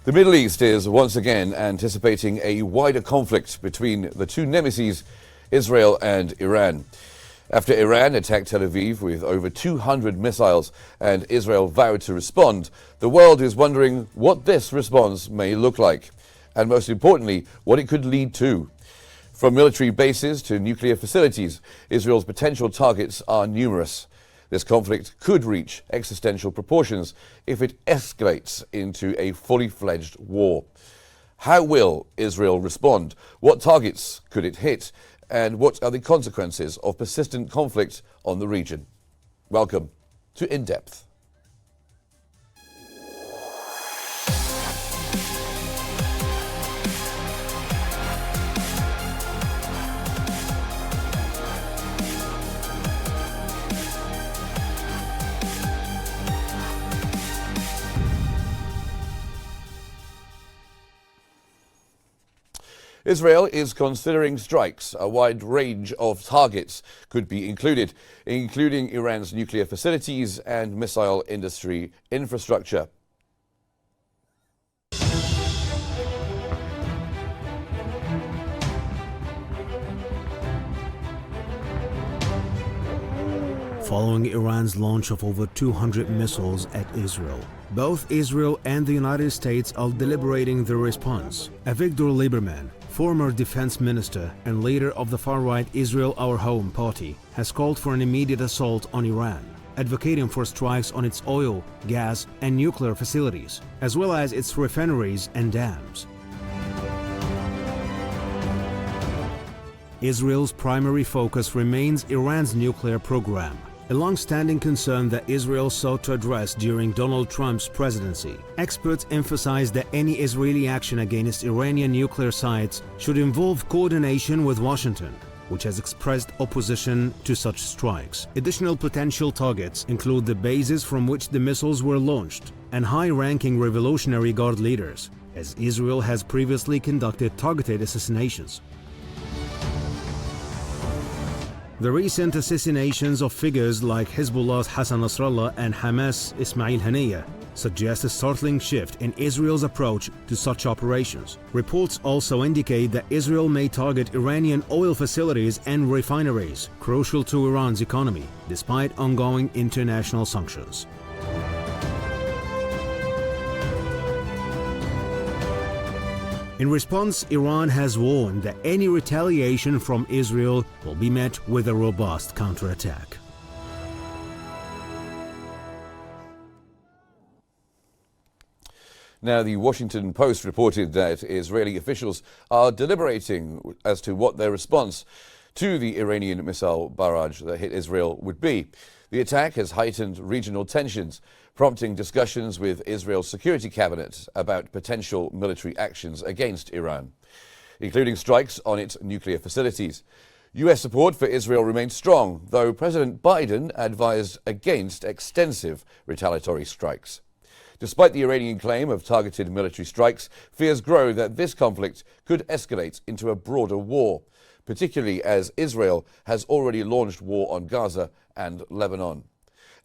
The Middle East is once again anticipating a wider conflict between the two nemeses, Israel and Iran. After Iran attacked Tel Aviv with over 200 missiles and Israel vowed to respond, the world is wondering what this response may look like, and most importantly, what it could lead to. From military bases to nuclear facilities, Israel's potential targets are numerous. This conflict could reach existential proportions if it escalates into a fully fledged war. How will Israel respond? What targets could it hit? And what are the consequences of persistent conflict on the region? Welcome to In Depth. Israel is considering strikes. A wide range of targets could be included, including Iran's nuclear facilities and missile industry infrastructure. Following Iran's launch of over 200 missiles at Israel, both Israel and the United States are deliberating the response. Avigdor Lieberman, former defense minister and leader of the far-right Israel Our Home party, has called for an immediate assault on Iran, advocating for strikes on its oil, gas, and nuclear facilities, as well as its refineries and dams. Israel's primary focus remains Iran's nuclear program, a long-standing concern that Israel sought to address during Donald Trump's presidency. Experts emphasize that any Israeli action against Iranian nuclear sites should involve coordination with Washington, which has expressed opposition to such strikes. Additional potential targets include the bases from which the missiles were launched and high-ranking Revolutionary Guard leaders, as Israel has previously conducted targeted assassinations. The recent assassinations of figures like Hezbollah's Hassan Nasrallah and Hamas' Ismail Haniyeh suggest a startling shift in Israel's approach to such operations. Reports also indicate that Israel may target Iranian oil facilities and refineries, crucial to Iran's economy, despite ongoing international sanctions. In response, Iran has warned that any retaliation from Israel will be met with a robust counterattack. Now, the Washington Post reported that Israeli officials are deliberating as to what their response to the Iranian missile barrage that hit Israel would be. The attack has heightened regional tensions, prompting discussions with Israel's security cabinet about potential military actions against Iran, including strikes on its nuclear facilities. U.S. support for Israel remains strong, though President Biden advised against extensive retaliatory strikes. Despite the Iranian claim of targeted military strikes, fears grow that this conflict could escalate into a broader war, particularly as Israel has already launched war on Gaza and Lebanon.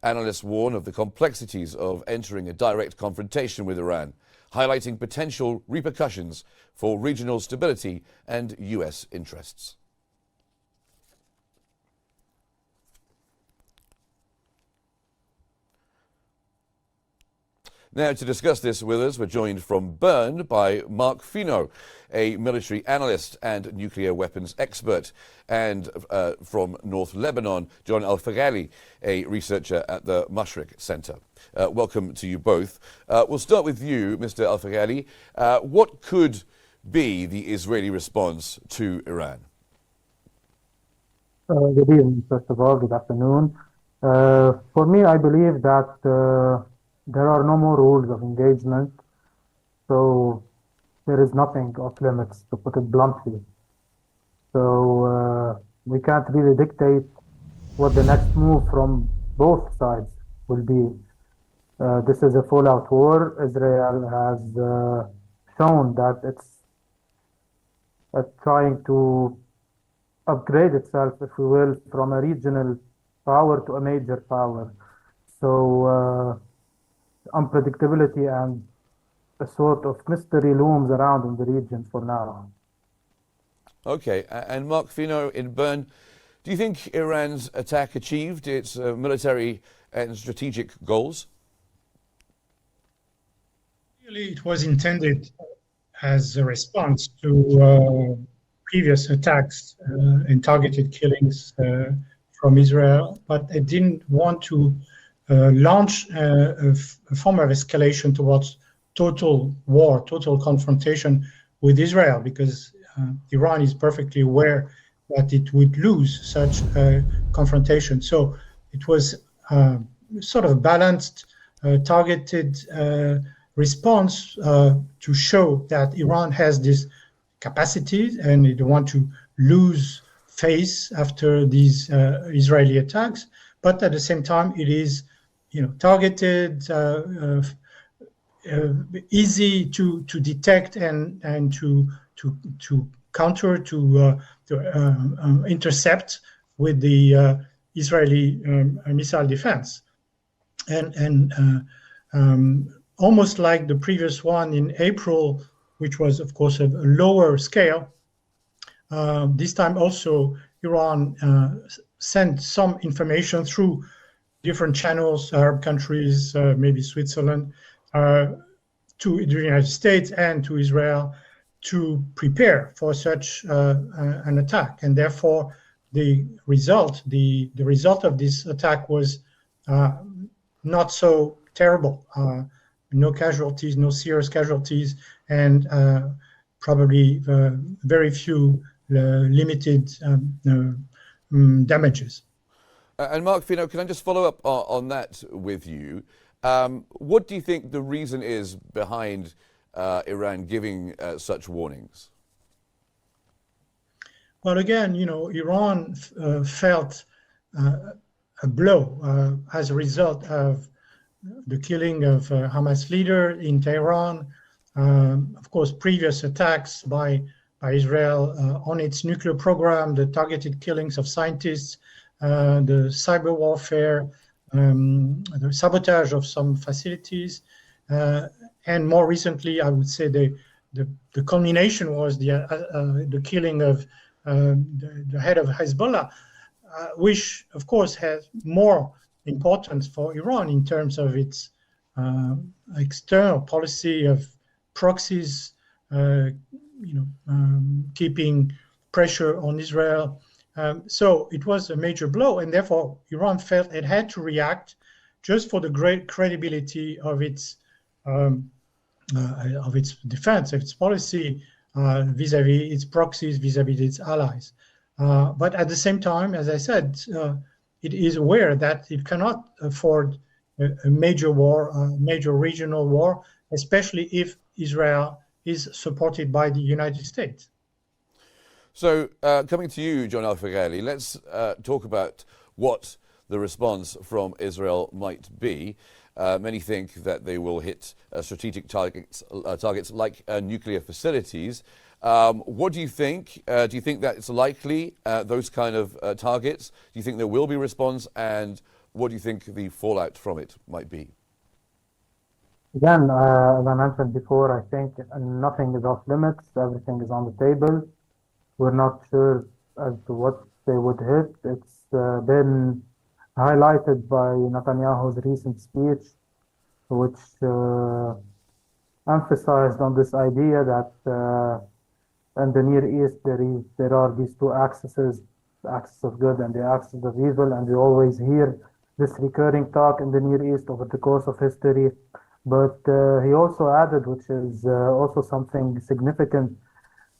Analysts warn of the complexities of entering a direct confrontation with Iran, highlighting potential repercussions for regional stability and U.S. interests. Now, to discuss this with us, we're joined from Bern by Mark Fino, a military analyst and nuclear weapons expert, and from North Lebanon, John Al-Faghali, a researcher at the Mashriq Center. Welcome to you both. We'll start with you, Mr. Al-Faghali. What could be the Israeli response to Iran? Good evening, first of all. Good afternoon. For me, I believe that there are no more rules of engagement, so there is nothing off limits, to put it bluntly. So we can't really dictate what the next move from both sides will be. This is a full-out war. Israel has shown that it's trying to upgrade itself, if we will, from a regional power to a major power. So unpredictability and a sort of mystery looms around in the region for now. Okay, and Mark Fino in Bern, do you think Iran's attack achieved its military and strategic goals? Really, it was intended as a response to previous attacks and targeted killings from Israel, but it didn't want to launch a form of escalation towards total war, total confrontation with Israel, because Iran is perfectly aware that it would lose such a confrontation. So it was sort of a balanced, targeted response to show that Iran has this capacity and they don't want to lose face after these Israeli attacks. But at the same time, it is, targeted, easy to detect and to counter, to intercept with the Israeli missile defense, and almost like the previous one in April, which was of course a lower scale. This time also Iran sent some information through different channels, Arab countries, maybe Switzerland, to the United States and to Israel to prepare for such an attack. And therefore the result of this attack was not so terrible. No casualties, no serious casualties, and probably very few limited damages. And Mark Fino, can I just follow up on that with you? What do you think the reason is behind Iran giving such warnings? Well, again, Iran felt a blow as a result of the killing of Hamas leader in Tehran. Of course, previous attacks by Israel on its nuclear program, the targeted killings of scientists, the cyber warfare, the sabotage of some facilities, and more recently, I would say the culmination was the killing of the head of Hezbollah, which of course has more importance for Iran in terms of its external policy of proxies, keeping pressure on Israel. So it was a major blow, and therefore Iran felt it had to react just for the great credibility of its defense, of its policy vis-à-vis its proxies, vis-à-vis its allies. But at the same time, as I said, it is aware that it cannot afford a major war, a major regional war, especially if Israel is supported by the United States. So coming to you, John Al-Faghali, let's talk about what the response from Israel might be. Many think that they will hit strategic targets like nuclear facilities. What do you think? Do you think that it's likely, those kind of targets? Do you think there will be response? And what do you think the fallout from it might be? Again, as I mentioned before, I think nothing is off limits. Everything is on the table. We're not sure as to what they would hit. It's been highlighted by Netanyahu's recent speech, which emphasized on this idea that in the Near East there are these two axes, the axis of good and the axis of evil, and we always hear this recurring talk in the Near East over the course of history. But he also added, which is also something significant,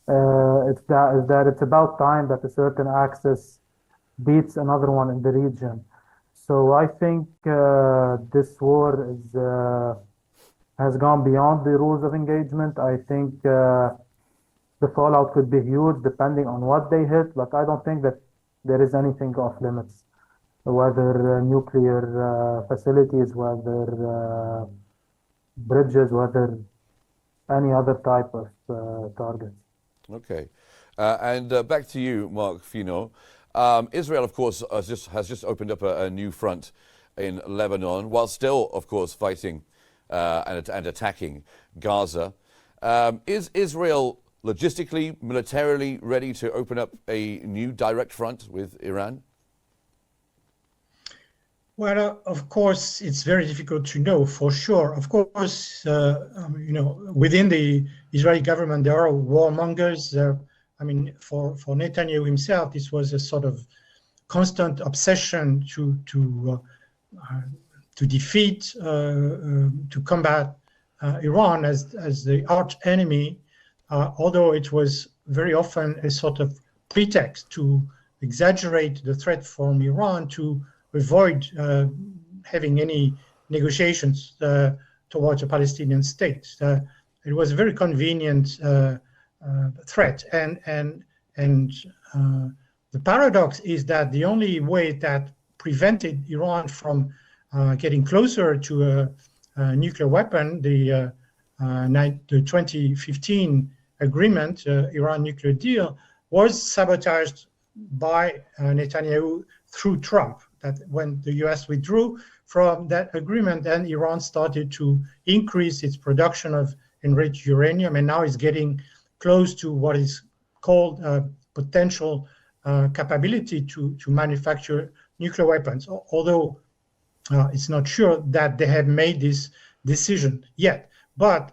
it's that it's about time that a certain axis beats another one in the region. So I think this war has gone beyond the rules of engagement. I think the fallout could be huge depending on what they hit, but I don't think that there is anything off limits, whether nuclear facilities, whether bridges, whether any other type of targets. Okay. And back to you, Mark Fino. Israel, of course, has just opened up a new front in Lebanon, while still, of course, fighting and attacking Gaza. Is Israel logistically, militarily ready to open up a new direct front with Iran? Well, of course, it's very difficult to know for sure. Of course, within the Israeli government, there are warmongers. For Netanyahu himself, this was a sort of constant obsession to defeat, to combat Iran as the arch enemy, although it was very often a sort of pretext to exaggerate the threat from Iran to avoid having any negotiations towards a Palestinian state. It was a very convenient threat, and the paradox is that the only way that prevented Iran from getting closer to a nuclear weapon, the 2015 agreement, Iran nuclear deal, was sabotaged by Netanyahu through Trump. That when the US withdrew from that agreement, then Iran started to increase its production of enriched uranium, and now is getting close to what is called potential capability to manufacture nuclear weapons, although it's not sure that they have made this decision yet. But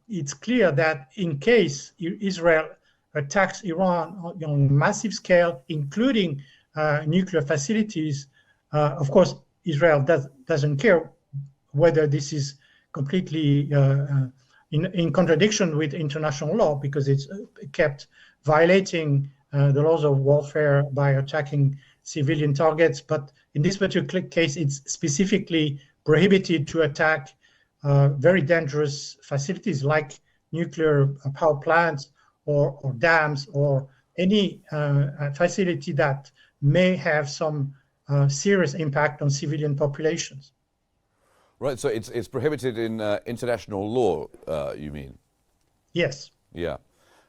it's clear that in case Israel attacks Iran on a massive scale, including nuclear facilities, of course, Israel doesn't care whether this is completely in contradiction with international law, because it's kept violating the laws of warfare by attacking civilian targets. But in this particular case, it's specifically prohibited to attack very dangerous facilities like nuclear power plants or dams or any facility that may have some serious impact on civilian populations. Right, so it's prohibited in international law, you mean? Yes. Yeah.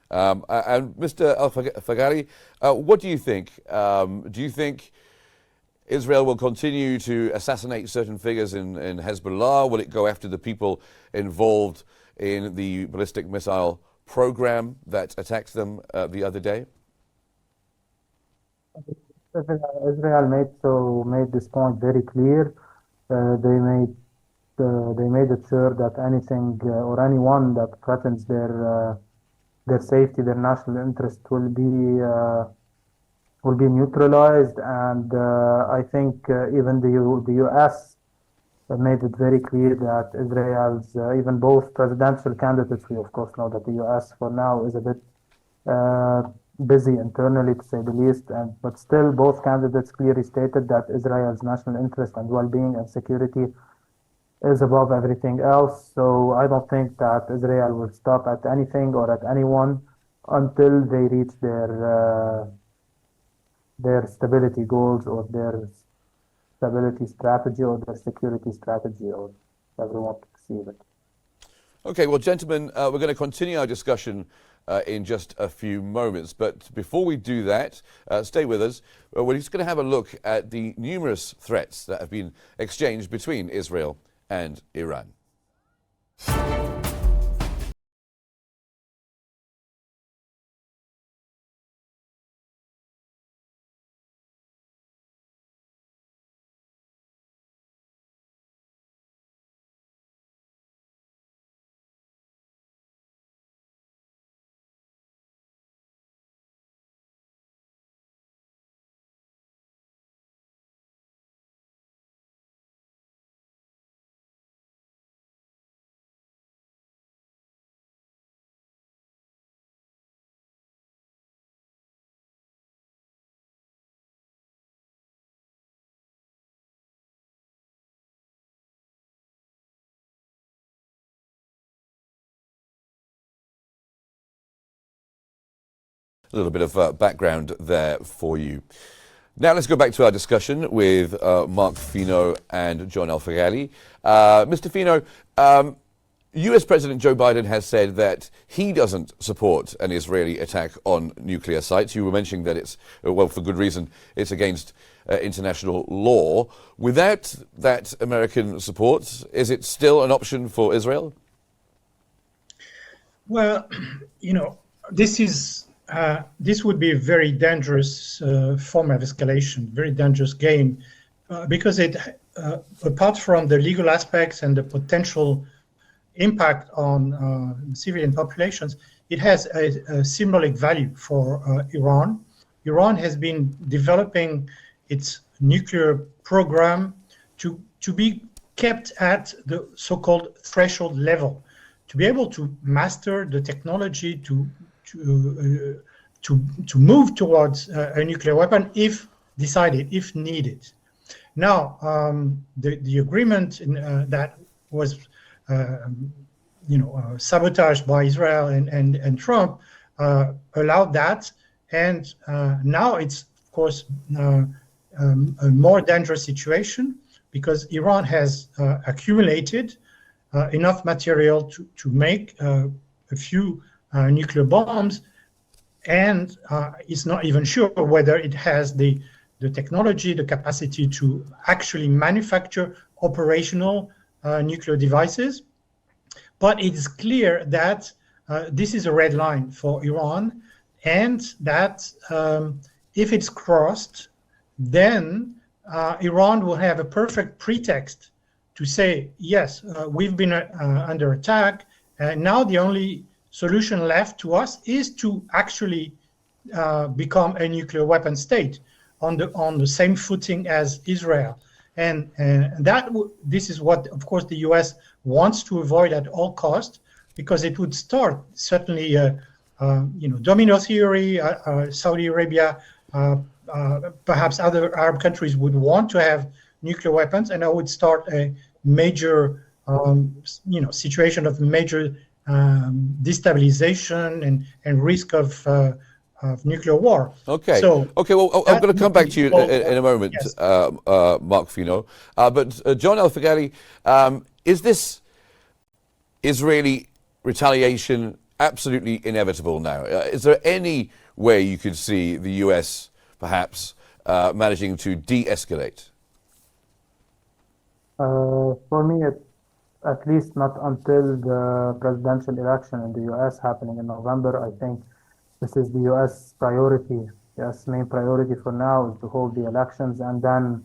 And Mr. Al-Faghari, what do you think? Do you think Israel will continue to assassinate certain figures in Hezbollah? Will it go after the people involved in the ballistic missile program that attacked them the other day? Israel made this point very clear. They made it sure that anything or anyone that threatens their safety, their national interest, will be neutralized. And I think even the U.S. made it very clear that Israel's even both presidential candidates. We of course know that the U.S. for now is a bit busy internally, to say the least, but still both candidates clearly stated that Israel's national interest and well-being and security is above everything else. So I don't think that Israel will stop at anything or at anyone until they reach their stability goals or their stability strategy or their security strategy, or however you want to perceive it. Okay, well, gentlemen, we're going to continue our discussion in just a few moments. But before we do that, stay with us. We're just going to have a look at the numerous threats that have been exchanged between Israel and Iran. A little bit of background there for you. Now let's go back to our discussion with Mark Fino and John Al-Faghari. Mr. Fino, US President Joe Biden has said that he doesn't support an Israeli attack on nuclear sites. You were mentioning that it's, well, for good reason, it's against international law. Without that American support, is it still an option for Israel? Well, this would be a very dangerous form of escalation, very dangerous game, because it, apart from the legal aspects and the potential impact on civilian populations, it has a symbolic value for Iran. Iran has been developing its nuclear program to be kept at the so-called threshold level, to be able to master the technology to move towards a nuclear weapon if decided, if needed. Now, the agreement that was sabotaged by Israel and Trump allowed that, and now it's of course a more dangerous situation because Iran has accumulated enough material to make a few nuclear bombs, and it's not even sure whether it has the technology, the capacity to actually manufacture operational nuclear devices. But it is clear that this is a red line for Iran, and that if it's crossed, then Iran will have a perfect pretext to say, yes, we've been under attack, and now the only solution left to us is to actually become a nuclear weapon state on the same footing as Israel. And this is what, of course, the U.S. wants to avoid at all costs, because it would start certainly, domino theory. Saudi Arabia, perhaps other Arab countries would want to have nuclear weapons, and that would start a major, situation of major destabilization and risk of nuclear war. Okay. So well, I'm going to come back to you in a moment, yes. Mark Fino. But John El-Faghali, is this Israeli retaliation absolutely inevitable now? Is there any way you could see the US perhaps managing to de-escalate? For me, it's at least not until the presidential election in the US happening in November. I think this is the US priority. US main priority for now is to hold the elections, and then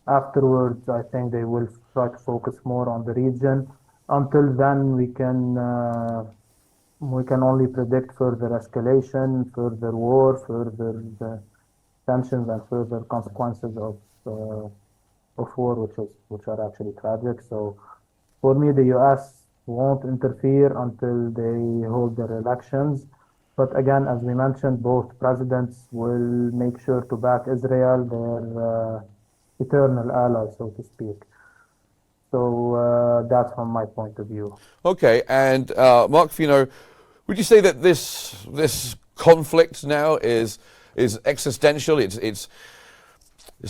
afterwards, I think they will try to focus more on the region. Until then, we can only predict further escalation, further war, further tensions, and further consequences of war, which are actually tragic. So, for me, the US won't interfere until they hold their elections. But again, as we mentioned, both presidents will make sure to back Israel, their eternal ally, so to speak. So that's from my point of view. Okay, and Mark Fino, would you say that this conflict now is existential? It's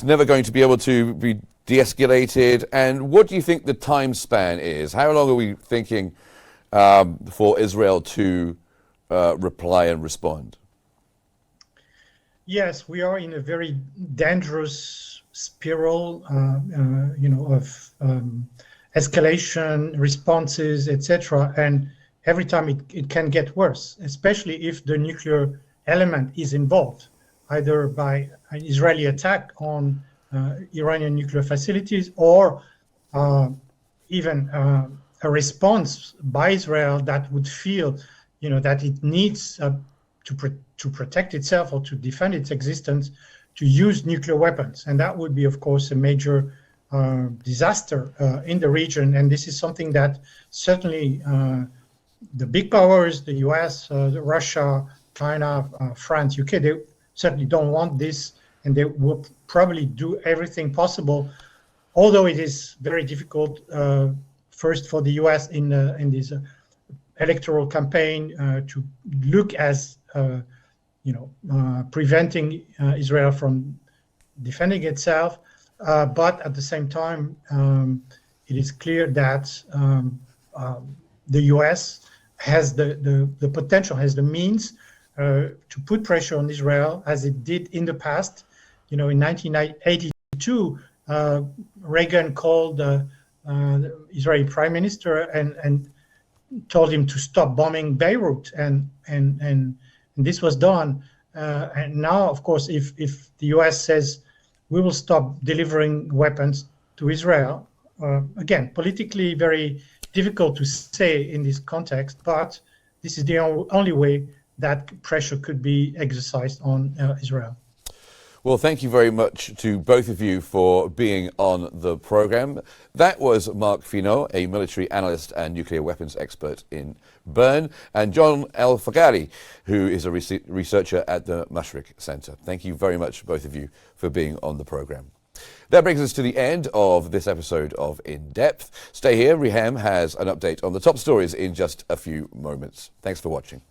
never going to be able to be de-escalated. And what do you think the time span is? How long are we thinking for Israel to reply and respond? Yes, we are in a very dangerous spiral, of escalation, responses, etc. And every time it can get worse, especially if the nuclear element is involved, either by an Israeli attack on Iranian nuclear facilities, or even a response by Israel that would feel, that it needs to protect itself or to defend its existence, to use nuclear weapons. And that would be, of course, a major disaster in the region. And this is something that certainly the big powers, the US, Russia, China, France, UK, they certainly don't want this, and they will probably do everything possible, although it is very difficult, first for the US in this electoral campaign to look as preventing Israel from defending itself, but at the same time, it is clear that the US has the potential, has the means to put pressure on Israel as it did in the past. In 1982, Reagan called the Israeli prime minister and told him to stop bombing Beirut, and this was done. And now, of course, if the US says we will stop delivering weapons to Israel, again, politically very difficult to say in this context, but this is the only way that pressure could be exercised on Israel. Well, thank you very much to both of you for being on the program. That was Mark Finot, a military analyst and nuclear weapons expert in Bern, and John El Fagari, who is a researcher at the Mashriq Center. Thank you very much, both of you, for being on the program. That brings us to the end of this episode of In Depth. Stay here. Riham has an update on the top stories in just a few moments. Thanks for watching.